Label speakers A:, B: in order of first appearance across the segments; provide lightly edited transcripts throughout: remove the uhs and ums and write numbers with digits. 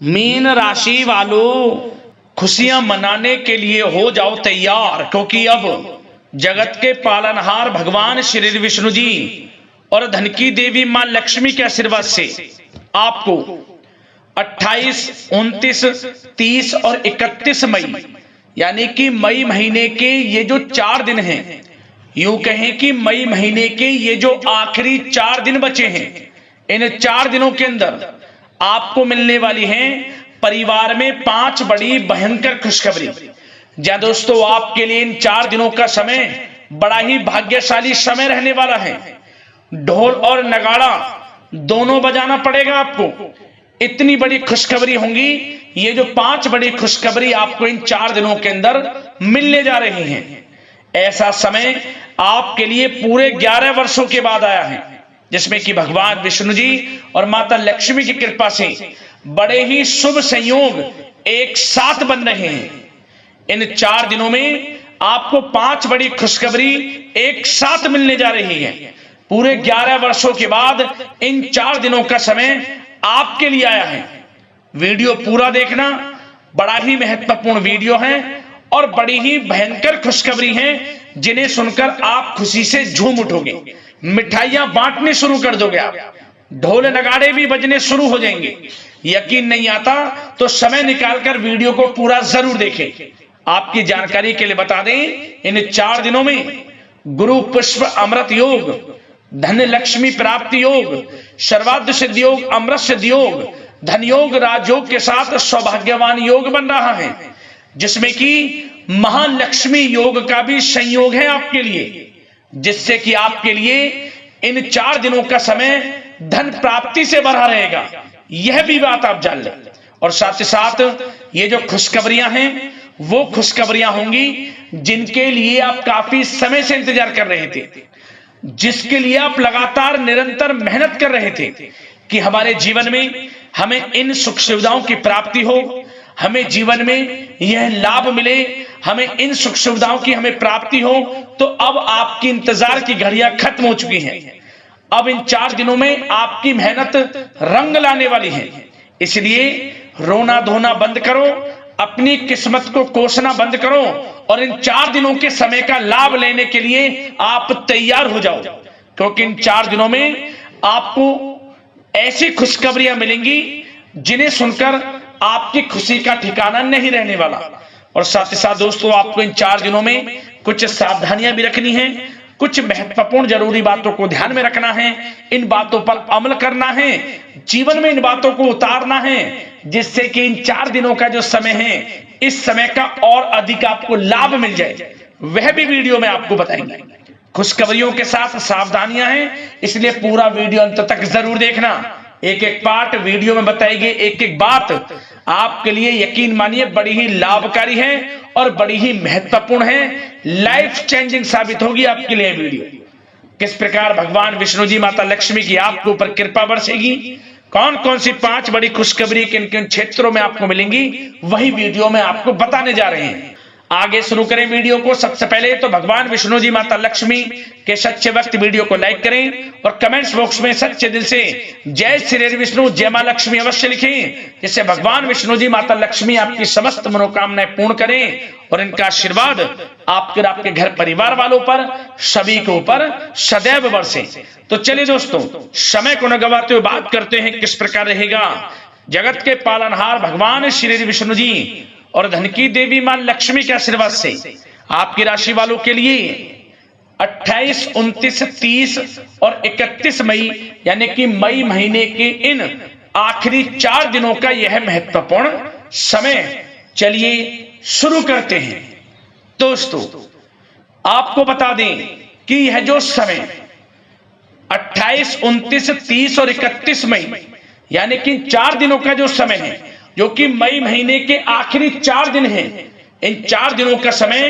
A: Mean राशि वालों, खुशियां मनाने के लिए हो जाओ तैयार, क्योंकि अब जगत के पालनहार भगवान श्री विष्णु जी और धन की देवी मां लक्ष्मी के आशीर्वाद से आपको 28, 29, 30 और 31 मई यानी कि मई महीने के ये जो 4 दिन हैं, यूं कहें कि मई महीने के ये जो आखिरी 4 दिन बचे हैं, इन 4 दिनों के अंदर आपको मिलने वाली हैं परिवार में 5 बड़ी भयंकर खुशखबरी। जी दोस्तों, आपके लिए इन 4 दिनों का समय बड़ा ही भाग्यशाली समय रहने वाला है। ढोल और नगाड़ा दोनों बजाना पड़ेगा आपको। इतनी बड़ी खुशखबरी होंगी। ये जो 5 बड़ी खुशखबरी आपको इन 4 दिनों के अंदर मिलने जा रही हैं, ऐसा समय आपके लिए पूरे 11 वर्षों के बाद आया है, जिसमें कि भगवान विष्णु जी और माता लक्ष्मी की कृपा से बड़े ही शुभ संयोग एक साथ बन रहे हैं। इन 4 दिनों में आपको 5 बड़ी खुशखबरी एक साथ मिलने जा रही है। पूरे 11 वर्षों के बाद इन 4 दिनों का समय आपके लिए आया है। वीडियो पूरा देखना, बड़ा ही महत्वपूर्ण वीडियो है और बड़ी ही भयंकर खुशखबरी है, जिन्हें सुनकर आप खुशी से झूम उठोगे, मिठाइयां बांटने शुरू कर दोगे, आप ढोल नगाड़े भी बजने शुरू हो जाएंगे। यकीन नहीं आता तो समय निकालकर वीडियो को पूरा जरूर देखें। आपकी जानकारी के लिए बता दें, इन 4 दिनों में गुरु पुष्प अमृत योग, धन लक्ष्मी प्राप्ति योग, सर्वार्थ सिद्धि योग, अमृत सिद्धि योग, धन योग, राजयोग के साथ सौभाग्यवान योग बन रहा है, जिसमें कि महालक्ष्मी योग का भी संयोग है आपके लिए, जिससे कि आपके लिए इन 4 दिनों का समय धन प्राप्ति से भरा रहेगा। यह भी बात आप जान लें। और साथ ही साथ ये जो खुशखबरियां हैं, वो खुशखबरियां होंगी जिनके लिए आप काफी समय से इंतजार कर रहे थे, जिसके लिए आप लगातार निरंतर मेहनत कर रहे थे कि हमारे जीवन में हमें इन सुख सुविधाओं की प्राप्ति हो, हमें जीवन में यह लाभ मिले, हमें इन सुख सुविधाओं की हमें प्राप्ति हो। तो अब आपकी इंतजार की घड़ियां खत्म हो चुकी हैं। अब इन 4 दिनों में आपकी मेहनत रंग लाने वाली है। इसलिए रोना धोना बंद करो, अपनी किस्मत को कोसना बंद करो और इन 4 दिनों के समय का लाभ लेने के लिए आप तैयार हो जाओ, क्योंकि इन 4 दिनों में आपको ऐसी खुशखबरियां मिलेंगी जिन्हें सुनकर आपकी खुशी का ठिकाना नहीं रहने वाला। और साथ ही साथ दोस्तों, आपको इन 4 दिनों में कुछ सावधानियां भी रखनी है, कुछ महत्वपूर्ण जरूरी बातों को ध्यान में रखना है, इन बातों पर अमल करना है, जीवन में इन बातों को उतारना है, जिससे कि इन 4 दिनों का जो समय है, इस समय का और अधिक आपको लाभ मिल जाए। वह भी वीडियो में आपको बताएंगे। खुशखबरियों के साथ सावधानियां हैं, इसलिए पूरा वीडियो अंत तक जरूर देखना। एक एक पार्ट वीडियो में बताई गई एक एक बात आपके लिए, यकीन मानिए, बड़ी ही लाभकारी है और बड़ी ही महत्वपूर्ण है। लाइफ चेंजिंग साबित होगी आपके लिए वीडियो। किस प्रकार भगवान विष्णु जी, माता लक्ष्मी की आपके ऊपर कृपा बरसेगी, कौन कौन सी 5 बड़ी खुशखबरी किन किन क्षेत्रों में आपको मिलेंगी, वही वीडियो में आपको बताने जा रहे हैं। आगे शुरू करें वीडियो को। सबसे पहले तो भगवान विष्णु जी, माता लक्ष्मी के सच्चे भक्त वीडियो को लाइक करें और कमेंट्स बॉक्स में सच्चे दिल से जय श्री विष्णु, जय मां लक्ष्मी अवश्य लिखें, जिससे भगवान विष्णु जी, माता लक्ष्मी आपकी समस्त मनोकामनाएं पूर्ण करें और इनका आशीर्वाद आपके और आपके घर परिवार वालों पर, सभी के ऊपर सदैव बरसे। तो चलिए दोस्तों, समय को न गवाते हुए बात करते हैं किस प्रकार रहेगा जगत के पालनहार भगवान श्री विष्णु जी और धन की देवी मां लक्ष्मी के आशीर्वाद से आपकी राशि वालों के लिए 28, 29, 30 और 31 मई यानी कि मई महीने के इन आखिरी 4 दिनों का यह महत्वपूर्ण समय। चलिए शुरू करते हैं। दोस्तों, आपको बता दें कि यह जो समय 28, 29, 30 और 31 मई यानी कि 4 दिनों का जो समय है, जो कि मई महीने के आखिरी 4 दिन हैं, इन 4 दिनों का समय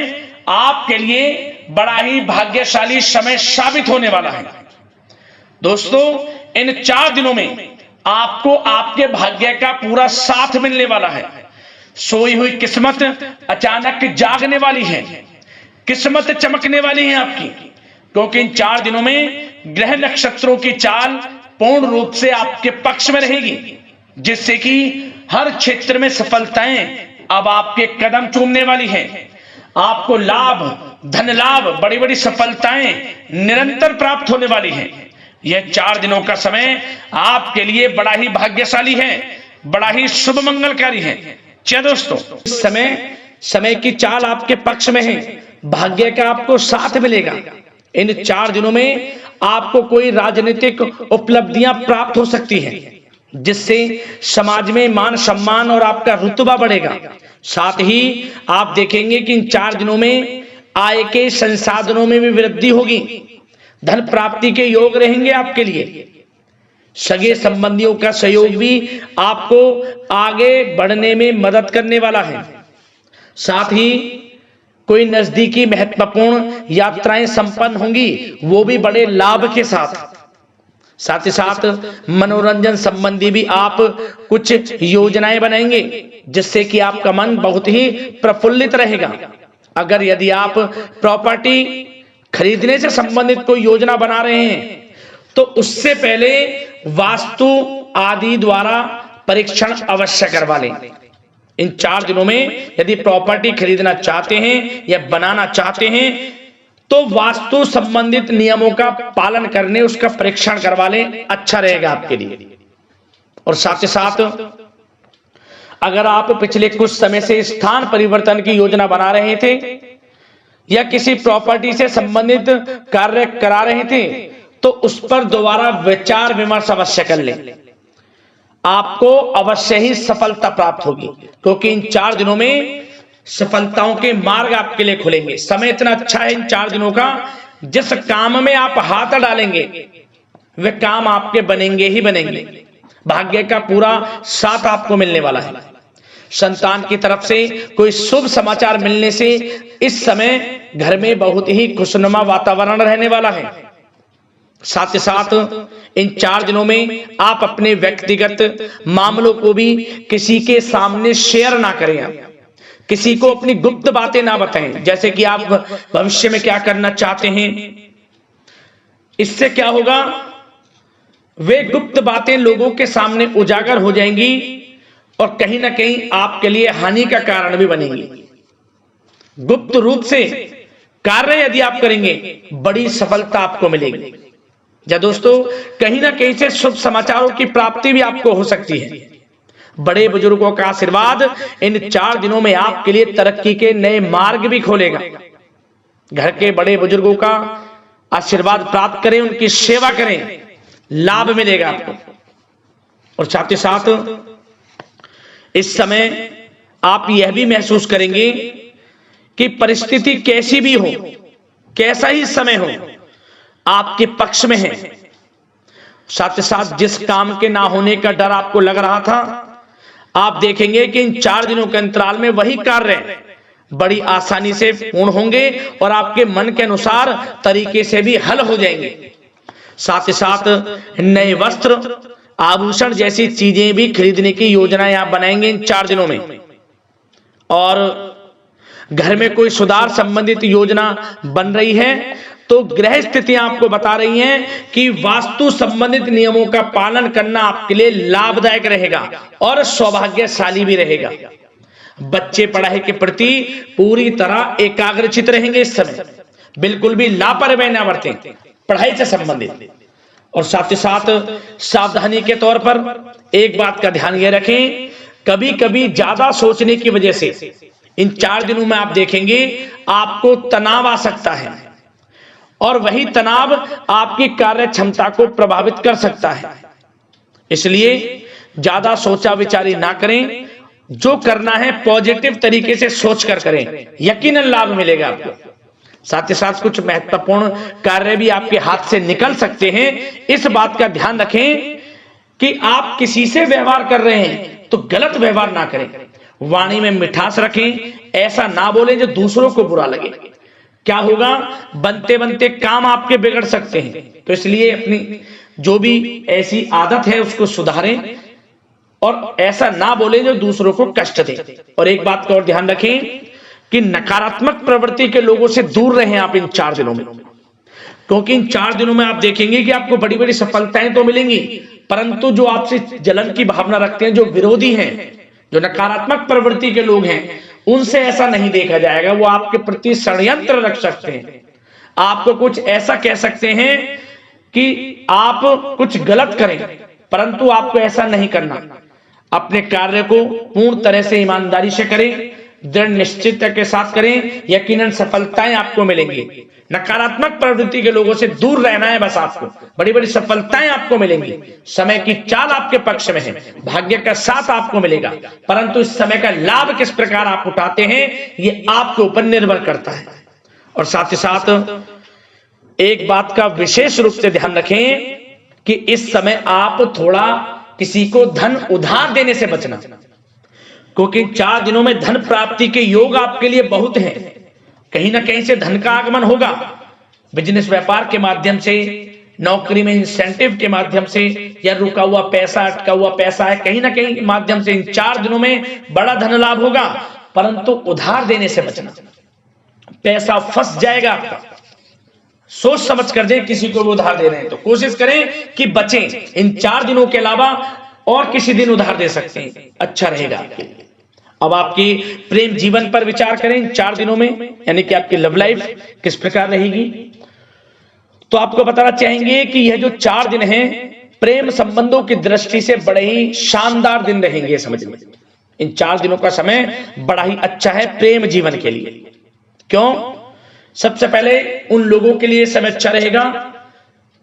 A: आपके लिए बड़ा ही भाग्यशाली समय साबित होने वाला है। दोस्तों, इन 4 दिनों में आपको आपके भाग्य का पूरा साथ मिलने वाला है। सोई हुई किस्मत अचानक जागने वाली है, किस्मत चमकने वाली है आपकी, क्योंकि इन 4 दिनों में ग्रह नक्षत्रों की चाल पूर्ण रूप से आपके पक्ष में रहेगी, जिससे कि हर क्षेत्र में सफलताएं अब आपके कदम चूमने वाली हैं। आपको लाभ, धन लाभ, बड़ी बड़ी सफलताएं निरंतर प्राप्त होने वाली हैं। यह 4 दिनों का समय आपके लिए बड़ा ही भाग्यशाली है, बड़ा ही शुभ मंगलकारी है। क्या दोस्तों, इस समय की चाल आपके पक्ष में है, भाग्य का आपको साथ मिलेगा। इन 4 दिनों में आपको कोई राजनीतिक उपलब्धियां प्राप्त हो सकती हैं, जिससे समाज में मान सम्मान और आपका रुतबा बढ़ेगा। साथ ही आप देखेंगे कि इन 4 दिनों में आय के संसाधनों में भी वृद्धि होगी, धन प्राप्ति के योग रहेंगे आपके लिए। सगे संबंधियों का सहयोग भी आपको आगे बढ़ने में मदद करने वाला है। साथ ही कोई नजदीकी महत्वपूर्ण यात्राएं संपन्न होंगी, वो भी बड़े लाभ के साथ ही साथ मनोरंजन संबंधी भी आप कुछ योजनाएं बनाएंगे, जिससे कि आपका मन बहुत ही प्रफुल्लित रहेगा। अगर यदि आप प्रॉपर्टी खरीदने से संबंधित कोई योजना बना रहे हैं, तो उससे पहले वास्तु आदि द्वारा परीक्षण अवश्य करवा लें। इन 4 दिनों में यदि प्रॉपर्टी खरीदना चाहते हैं या बनाना चाहते हैं, तो वास्तु संबंधित नियमों का पालन करने उसका परीक्षण करवा लें, अच्छा रहेगा आपके लिए। और साथ ही साथ अगर आप पिछले कुछ समय से स्थान परिवर्तन की योजना बना रहे थे या किसी प्रॉपर्टी से संबंधित कार्य करा रहे थे, तो उस पर दोबारा विचार विमर्श अवश्य कर लें, आपको अवश्य ही सफलता प्राप्त होगी। क्योंकि इन 4 दिनों में सफलताओं के मार्ग आपके लिए खुलेंगे। समय इतना अच्छा है इन 4 दिनों का, जिस काम में आप हाथ डालेंगे वे काम आपके बनेंगे ही बनेंगे। भाग्य का पूरा साथ आपको मिलने वाला है। संतान की तरफ से कोई शुभ समाचार मिलने से इस समय घर में बहुत ही खुशनुमा वातावरण रहने वाला है। साथ ही साथ इन 4 दिनों में आप अपने व्यक्तिगत मामलों को भी किसी के सामने शेयर ना करें, किसी को अपनी गुप्त बातें ना बताएं, जैसे कि आप भविष्य में क्या करना चाहते हैं। इससे क्या होगा, वे गुप्त बातें लोगों के सामने उजागर हो जाएंगी और कहीं ना कहीं आपके लिए हानि का कारण भी बनेंगी। गुप्त रूप से कार्य यदि आप करेंगे, बड़ी सफलता आपको मिलेगी। या दोस्तों, कहीं ना कहीं से शुभ समाचारों की प्राप्ति भी आपको हो सकती है। बड़े बुजुर्गों का आशीर्वाद इन 4 दिनों में आपके लिए तरक्की के नए मार्ग भी खोलेगा। घर के बड़े बुजुर्गों का आशीर्वाद प्राप्त करें, उनकी सेवा करें, लाभ मिलेगा आपको। और साथ ही साथ इस समय आप यह भी महसूस करेंगे कि परिस्थिति कैसी भी हो, कैसा ही समय हो, आपके पक्ष में है। साथ ही साथ जिस काम के ना होने का डर आपको लग रहा था, आप देखेंगे कि इन 4 दिनों के अंतराल में वही कार्य बड़ी आसानी से पूर्ण होंगे और आपके मन के अनुसार तरीके से भी हल हो जाएंगे। साथ ही साथ नए वस्त्र, आभूषण जैसी चीजें भी खरीदने की योजनाएं आप बनाएंगे इन 4 दिनों में। और घर में कोई सुधार संबंधित योजना बन रही है, तो ग्रह स्थितियां आपको बता रही हैं कि वास्तु संबंधित नियमों का पालन करना आपके लिए लाभदायक रहेगा और सौभाग्यशाली भी रहेगा। बच्चे पढ़ाई के प्रति पूरी तरह एकाग्रचित रहेंगे इस समय, बिल्कुल भी लापरवाही ना बरतें पढ़ाई से संबंधित। और साथ ही साथ सावधानी के तौर पर एक बात का ध्यान यह रखें, कभी कभी ज्यादा सोचने की वजह से इन 4 दिनों में आप देखेंगे आपको तनाव आ सकता है और वही तनाव आपकी कार्य क्षमता को प्रभावित कर सकता है। इसलिए ज्यादा सोचा विचारी ना करें, जो करना है पॉजिटिव तरीके से सोचकर करें, यकीनन लाभ मिलेगा आपको। साथ ही साथ कुछ महत्वपूर्ण कार्य भी आपके हाथ से निकल सकते हैं। इस बात का ध्यान रखें कि आप किसी से व्यवहार कर रहे हैं तो गलत व्यवहार ना करें, वाणी में मिठास रखें, ऐसा ना बोलें जो दूसरों को बुरा लगे। क्या होगा, बनते बनते काम आपके बिगड़ सकते हैं। तो इसलिए अपनी जो भी ऐसी आदत है उसको सुधारें और ऐसा ना बोले जो दूसरों को कष्ट दे। और एक बात का और ध्यान रखें कि नकारात्मक प्रवृत्ति के लोगों से दूर रहें आप इन 4 दिनों में, क्योंकि इन 4 दिनों में आप देखेंगे कि आपको बड़ी बड़ी सफलताएं तो मिलेंगी, परंतु जो आपसे जलन की भावना रखते हैं, जो विरोधी हैं, जो नकारात्मक प्रवृत्ति के लोग हैं, उनसे ऐसा नहीं देखा जाएगा। वो आपके प्रति षड्यंत्र रख सकते हैं, आपको कुछ ऐसा कह सकते हैं कि आप कुछ गलत करें, परंतु आपको ऐसा नहीं करना। अपने कार्य को पूर्ण तरह से ईमानदारी से करें, दृढ़ निश्चितता के साथ करें, यकीनन सफलताएं आपको मिलेंगी। नकारात्मक प्रवृत्ति के लोगों से दूर रहना है बस आपको, बड़ी बड़ी सफलताएं आपको मिलेंगी। समय की चाल आपके पक्ष में है, भाग्य का साथ आपको मिलेगा, परंतु इस समय का लाभ किस प्रकार आप उठाते हैं ये आपके ऊपर निर्भर करता है। और साथ ही साथ एक बात का विशेष रूप से ध्यान रखें कि इस समय आप थोड़ा किसी को धन उधार देने से बचना, क्योंकि 4 दिनों में धन प्राप्ति के योग आपके लिए बहुत हैं। कहीं ना कहीं से धन का आगमन होगा, बिजनेस व्यापार के माध्यम से, नौकरी में इंसेंटिव के माध्यम से, या रुका हुआ पैसा, अटका हुआ पैसा है, कहीं ना कहीं माध्यम से इन 4 दिनों में बड़ा धन लाभ होगा, परंतु उधार देने से बचना। पैसा फंस जाएगा आपका, सोच समझ कर दे। किसी को भी उधार दे रहे हैं तो कोशिश करें कि बचें। इन 4 दिनों के अलावा और किसी दिन उधार दे सकते हैं, अच्छा रहेगा आपके लिए। अब आपकी प्रेम जीवन पर विचार करें इन 4 दिनों में, यानी कि आपकी लव लाइफ किस प्रकार रहेगी। तो आपको बताना चाहेंगे कि यह जो 4 दिन हैं प्रेम संबंधों की दृष्टि से बड़े ही शानदार दिन रहेंगे। समझ लीजिए, इन 4 दिनों का समय बड़ा ही अच्छा है प्रेम जीवन के लिए। क्यों? सबसे पहले उन लोगों के लिए समय अच्छा रहेगा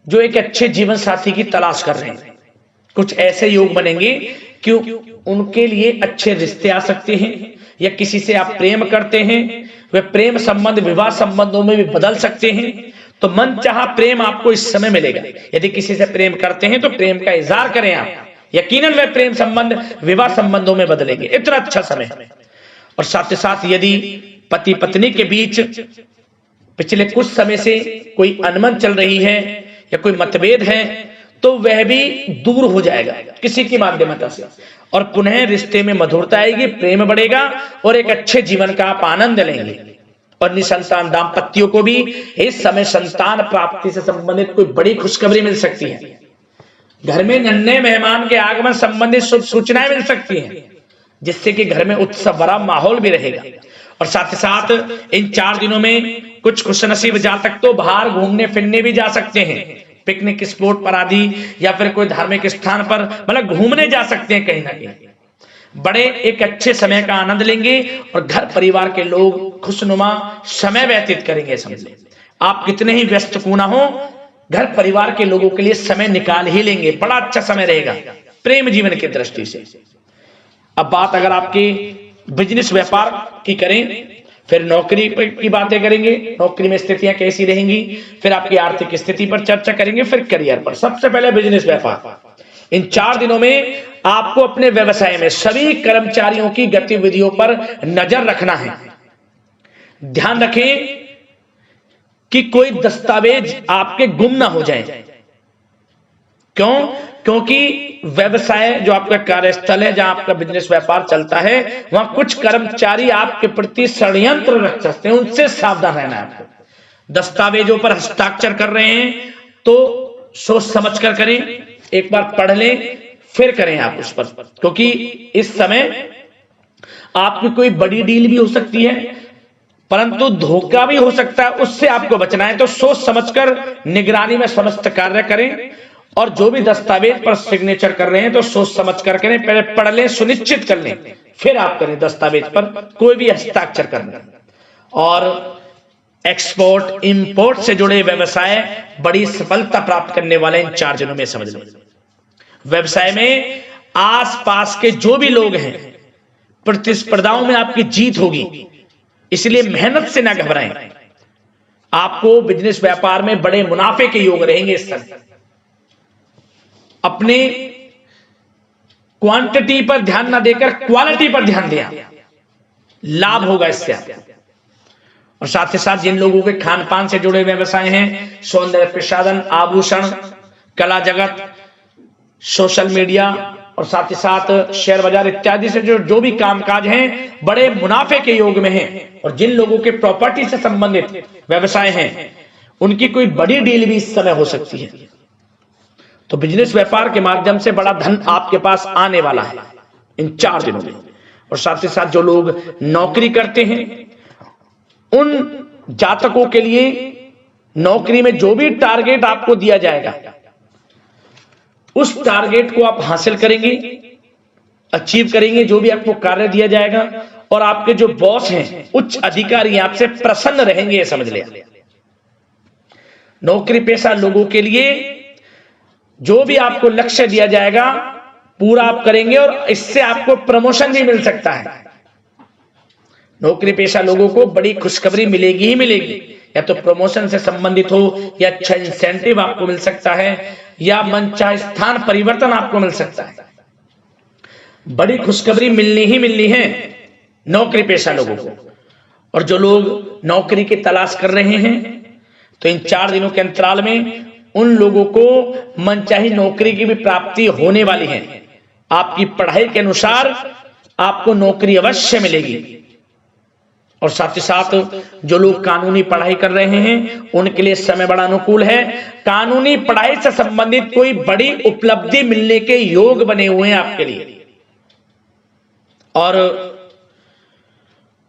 A: जो एक अच्छे जीवन साथी की तलाश कर रहे हैं। कुछ ऐसे योग बनेंगे कि उनके लिए अच्छे रिश्ते आ सकते हैं, या किसी से आप प्रेम करते हैं, वे प्रेम संबंध विवाह संबंधों में भी बदल सकते हैं। तो मन चाहा प्रेम आपको इस समय मिलेगा। यदि किसी से प्रेम करते हैं तो प्रेम का इजहार करें आप, यकीनन वे प्रेम संबंध विवाह संबंधों में बदलेंगे। इतना अच्छा समय। और साथ ही साथ यदि पति पत्नी के बीच पिछले कुछ समय से कोई अनबन चल रही है या कोई मतभेद है, तो वह भी दूर हो जाएगा किसी की माध्यमता से, और पुनः रिश्ते में मधुरता आएगी, प्रेम बढ़ेगा और एक अच्छे जीवन का आप आनंद लेंगे। और निसंतान दाम्पत्यों को भी इस समय संतान प्राप्ति से संबंधित कोई बड़ी खुशखबरी मिल सकती है। घर में नन्हे मेहमान के आगमन संबंधित शुभ सूचनाएं मिल सकती हैं, जिससे कि घर में उत्सव भरा माहौल भी रहेगा। और साथ ही साथ इन 4 दिनों में कुछ खुशनसीब जातक तो बाहर घूमने फिरने भी जा सकते हैं, पिकनिक स्पॉट पर आदि, या फिर कोई धार्मिक स्थान पर मतलब घूमने जा सकते हैं। कहीं ना कहीं बड़े एक अच्छे समय का आनंद लेंगे और घर परिवार के लोग खुशनुमा समय व्यतीत करेंगे। समझिए, आप कितने ही व्यस्त क्यों ना हो, घर परिवार के लोगों के लिए समय निकाल ही लेंगे। बड़ा अच्छा समय रहेगा प्रेम जीवन की दृष्टि से। अब बात अगर आपकी बिजनेस व्यापार की करें, फिर नौकरी की बातें करेंगे, नौकरी में स्थितियां कैसी रहेंगी, फिर आपकी आर्थिक स्थिति पर चर्चा करेंगे, फिर करियर पर। सबसे पहले बिजनेस व्यापार। इन 4 दिनों में आपको अपने व्यवसाय में सभी कर्मचारियों की गतिविधियों पर नजर रखना है। ध्यान रखें कि कोई दस्तावेज आपके गुम ना हो जाए। क्यों? क्योंकि व्यवसाय जो आपका कार्यस्थल है, जहां आपका बिजनेस व्यापार चलता है, वहां कुछ कर्मचारी आपके प्रति षड्यंत्र रख सकते हैं, उनसे सावधान रहना है आपको। दस्तावेजों पर हस्ताक्षर कर रहे हैं तो सोच समझ कर करें, एक बार पढ़ लें फिर करें आप उस पर, क्योंकि इस समय आपकी कोई बड़ी डील भी हो सकती है, परंतु धोखा भी हो सकता है, उससे आपको बचना है। तो सोच समझकर निगरानी में समस्त कार्य करें, और जो भी दस्तावेज पर सिग्नेचर कर रहे हैं तो सोच समझ कर करें, पहले पढ़ लें, सुनिश्चित कर लें, फिर आप करें दस्तावेज पर कोई भी हस्ताक्षर करना। और एक्सपोर्ट इंपोर्ट से जुड़े व्यवसाय बड़ी सफलता प्राप्त करने वाले इन 4 दिनों में। समझ लें, व्यवसाय में आसपास के जो भी लोग हैं, प्रतिस्पर्धाओं में आपकी जीत होगी, इसलिए मेहनत से ना घबराएं। आपको बिजनेस व्यापार में बड़े मुनाफे के योग रहेंगे इस समय। अपने क्वांटिटी पर ध्यान ना देकर क्वालिटी पर ध्यान दिया, लाभ होगा इससे। और साथ ही साथ जिन लोगों के खान पान से जुड़े व्यवसाय हैं, सौंदर्य प्रसाधन, आभूषण, कला जगत, सोशल मीडिया और साथ ही साथ शेयर बाजार इत्यादि से जो भी कामकाज हैं, बड़े मुनाफे के योग में हैं। और जिन लोगों के प्रॉपर्टी से संबंधित व्यवसाय हैं, उनकी कोई बड़ी डील भी इस समय हो सकती है। तो बिजनेस व्यापार के माध्यम से बड़ा धन आपके पास आने वाला है इन 4 दिनों में। और साथ ही साथ जो लोग नौकरी करते हैं उन जातकों के लिए नौकरी में जो भी टारगेट आपको दिया जाएगा उस टारगेट को आप हासिल करेंगे, अचीव करेंगे। जो भी आपको कार्य दिया जाएगा और आपके जो बॉस हैं, उच्च अधिकारी आपसे प्रसन्न रहेंगे, ये समझ लिया। नौकरी पेशा लोगों के लिए जो भी आपको लक्ष्य दिया जाएगा पूरा आप करेंगे और इससे आपको प्रमोशन भी मिल सकता है। नौकरी पेशा लोगों को बड़ी खुशखबरी मिलेगी ही मिलेगी, या तो प्रमोशन से संबंधित हो या अच्छा इंसेंटिव आपको मिल सकता है या मनचाहे स्थान परिवर्तन आपको मिल सकता है। बड़ी खुशखबरी मिलनी ही मिलनी है नौकरी पेशा लोगों को। और जो लोग नौकरी की तलाश कर रहे हैं तो इन 4 दिनों के अंतराल में उन लोगों को मनचाही नौकरी की भी प्राप्ति होने वाली है। आपकी पढ़ाई के अनुसार आपको नौकरी अवश्य मिलेगी। और साथ ही साथ जो लोग कानूनी पढ़ाई कर रहे हैं उनके लिए समय बड़ा अनुकूल है। कानूनी पढ़ाई से संबंधित कोई बड़ी उपलब्धि मिलने के योग बने हुए हैं आपके लिए। और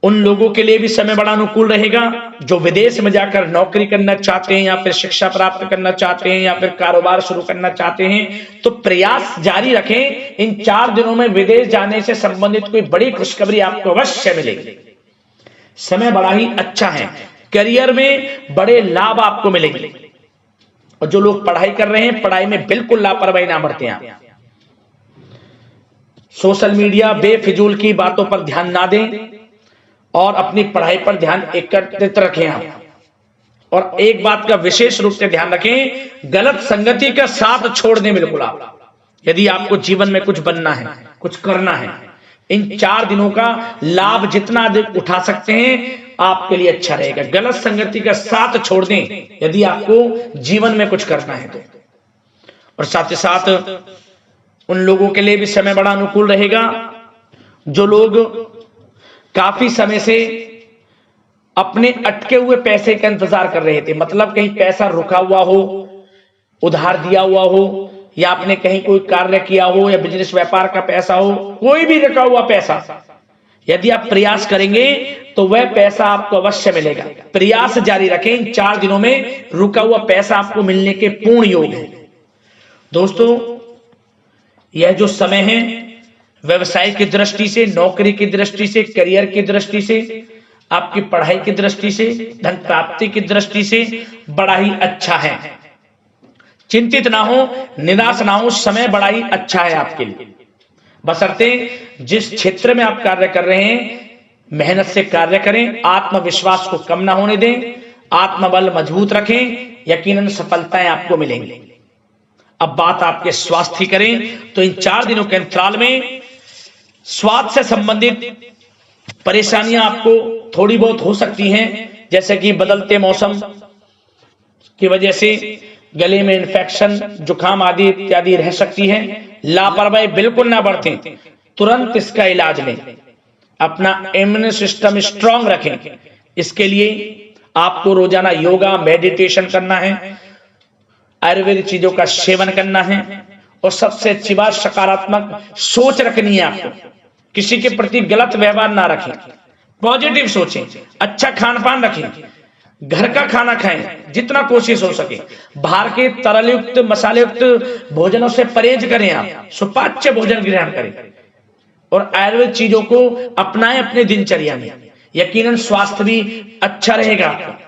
A: उन लोगों के लिए भी समय बड़ा अनुकूल रहेगा जो विदेश में जाकर नौकरी करना चाहते हैं या फिर शिक्षा प्राप्त करना चाहते हैं या फिर कारोबार शुरू करना चाहते हैं, तो प्रयास जारी रखें। इन 4 दिनों में विदेश जाने से संबंधित कोई बड़ी खुशखबरी आपको अवश्य मिलेगी। समय बड़ा ही अच्छा है, करियर में बड़े लाभ आपको मिलेंगे। और जो लोग पढ़ाई कर रहे हैं पढ़ाई में बिल्कुल लापरवाही ना बरतें आप। सोशल मीडिया बेफिजूल की बातों पर ध्यान ना दें और अपनी पढ़ाई पर ध्यान एकत्रित रखें आप। और एक बात का विशेष रूप से ध्यान रखें, गलत संगति का साथ छोड़ दें बिल्कुल आप। यदि आपको जीवन में कुछ बनना है, कुछ करना है, इन 4 दिनों का लाभ जितना अधिक उठा सकते हैं आपके लिए अच्छा रहेगा। गलत संगति का साथ छोड़ दें यदि आपको जीवन में कुछ करना है तो। और साथ ही साथ उन लोगों के लिए भी समय बड़ा अनुकूल रहेगा जो लोग काफी समय से अपने अटके हुए पैसे का इंतजार कर रहे थे। मतलब कहीं पैसा रुका हुआ हो, उधार दिया हुआ हो, या आपने कहीं कोई कार्य किया हो, या बिजनेस व्यापार का पैसा हो, कोई भी रुका हुआ पैसा, यदि आप प्रयास करेंगे तो वह पैसा आपको अवश्य मिलेगा। प्रयास जारी रखें। इन 4 दिनों में रुका हुआ पैसा आपको मिलने के पूर्ण योग है। दोस्तों, यह जो समय है व्यवसाय की दृष्टि से, नौकरी की दृष्टि से, करियर की दृष्टि से, आपकी पढ़ाई की दृष्टि से, धन प्राप्ति की दृष्टि से बड़ा ही अच्छा है। चिंतित ना हो, निराश ना हो, समय बड़ा ही अच्छा है आपके लिए। बशर्ते जिस क्षेत्र में आप कार्य कर रहे हैं मेहनत से कार्य करें, आत्मविश्वास को कम ना होने दें, आत्मबल मजबूत रखें, यकीनन सफलताएं आपको मिलेंगी। अब बात आपके स्वास्थ्य की करें तो इन 4 दिनों के अंतराल में स्वास्थ्य से संबंधित परेशानियां आपको थोड़ी बहुत हो सकती हैं, जैसे कि बदलते मौसम की वजह से गले में इन्फेक्शन, जुकाम आदि इत्यादि रह सकती है। लापरवाही बिल्कुल ना बरतें, तुरंत इसका इलाज लें। अपना इम्यून सिस्टम स्ट्रांग रखें। इसके लिए आपको रोजाना योगा, मेडिटेशन करना है, आयुर्वेदिक चीजों का सेवन करना है और सबसे अच्छी बात सकारात्मक सोच रखनी है आपको। किसी के प्रति गलत व्यवहार ना रखें, पॉजिटिव सोचें, अच्छा खान पान रखें, घर का खाना खाएं जितना कोशिश हो सके, बाहर के तरल युक्त मसाले युक्त भोजनों से परहेज करें, आप सुपाच्य भोजन ग्रहण करें और आयुर्वेद चीजों को अपनाएं अपने दिनचर्या में। यकीनन स्वास्थ्य भी अच्छा रहेगा आपका।